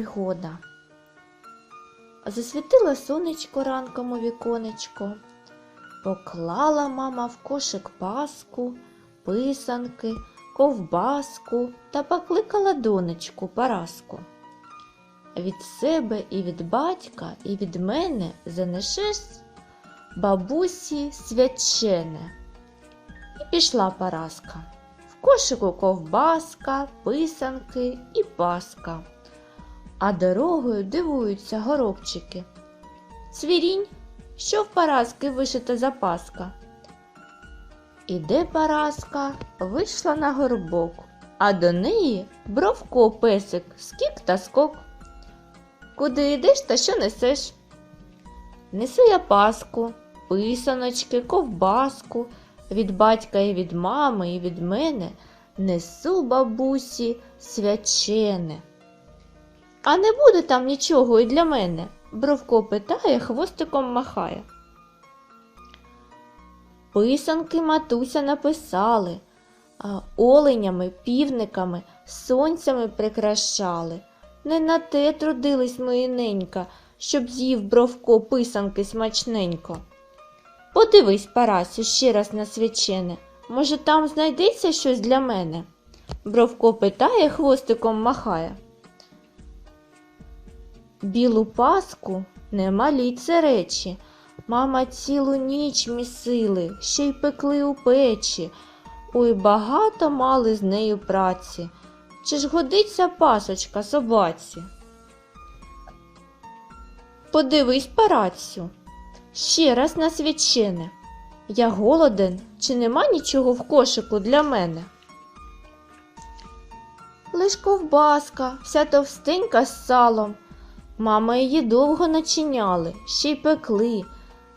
пригода. Засвітило сонечко ранком у віконечко, поклала мама в кошик паску, писанки, ковбаску та покликала донечку Параску. Від себе і від батька, і від мене занесеш бабусі свячене. І пішла Параска. В кошику ковбаска, писанки і паска. А дорогою дивуються горобчики. Цвірінь, що в Параски вишита запаска? Іде Параска, вийшла на горбок, а до неї Бровко песик, скік та скок. Куди йдеш та що несеш? Несу я паску, писаночки, ковбаску, від батька і від мами, і від мене несу бабусі свячене. А не буде там нічого і для мене? Бровко питає, хвостиком махає. Писанки матуся написали, оленями, півниками, сонцями прикрашали. Не на те трудились мої ненька, щоб з'їв Бровко писанки смачненько. Подивись, Парасю, ще раз на свячене, може там знайдеться щось для мене? Бровко питає, хвостиком махає. Білу паску немалі це речі, мама цілу ніч місили, ще й пекли у печі. Ой, багато мали з нею праці. Чи ж годиться пасочка собаці? Подивись, Парасю, ще раз на свячене. Я голоден, чи нема нічого в кошику для мене? Лиш ковбаска, вся товстенька з салом. Мама її довго начиняли, ще й пекли.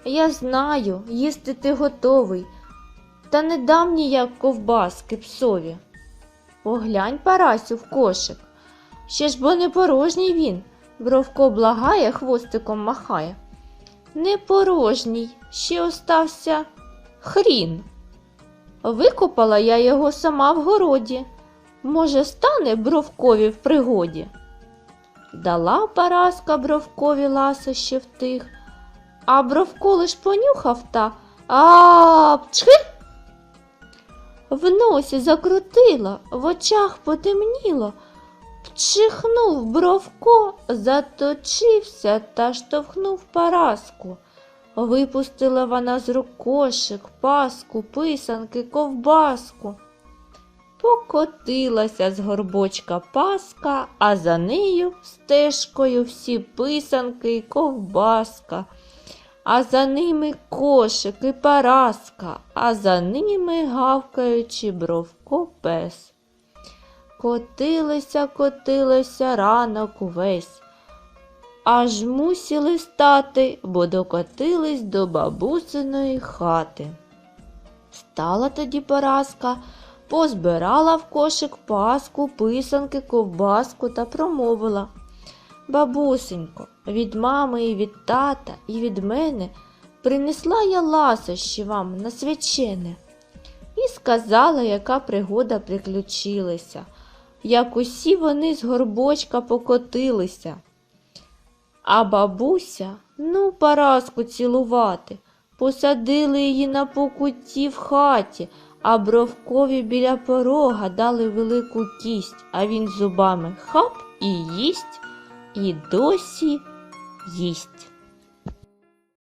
Я знаю, їсти ти готовий, та не дам ніяк ковбаски псові. Поглянь, Парасю, в кошик, ще ж бо не порожній він. Бровко благає, хвостиком махає. Не порожній, ще остався хрін. Викопала я його сама в городі. Може, стане Бровкові в пригоді. Дала Параска Бровкові ласощі в тих, а Бровко лиш понюхав та пчхи! В носі закрутило, в очах потемніло. Пчихнув Бровко, заточився та штовхнув Параску. Випустила вона з рук кошик, паску, писанки, ковбаску. Покотилася з горбочка паска, а за нею стежкою всі писанки й ковбаска. А за ними кошик і Параска, а за ними гавкаючи Бровко пес. Котилися ранок увесь, аж мусили стати, бо докотились до бабусиної хати. Стала тоді Параска, позбирала в кошик паску, писанки, ковбаску та промовила: бабусенько, від мами і від тата, і від мене принесла я ласощі вам на свячене. І сказала, яка пригода приключилася, як усі вони з горбочка покотилися. А бабуся, ну, Параску цілувати, посадили її на покутті в хаті, а Бровкові біля порога дали велику кість, а він зубами хап і їсть, і досі їсть.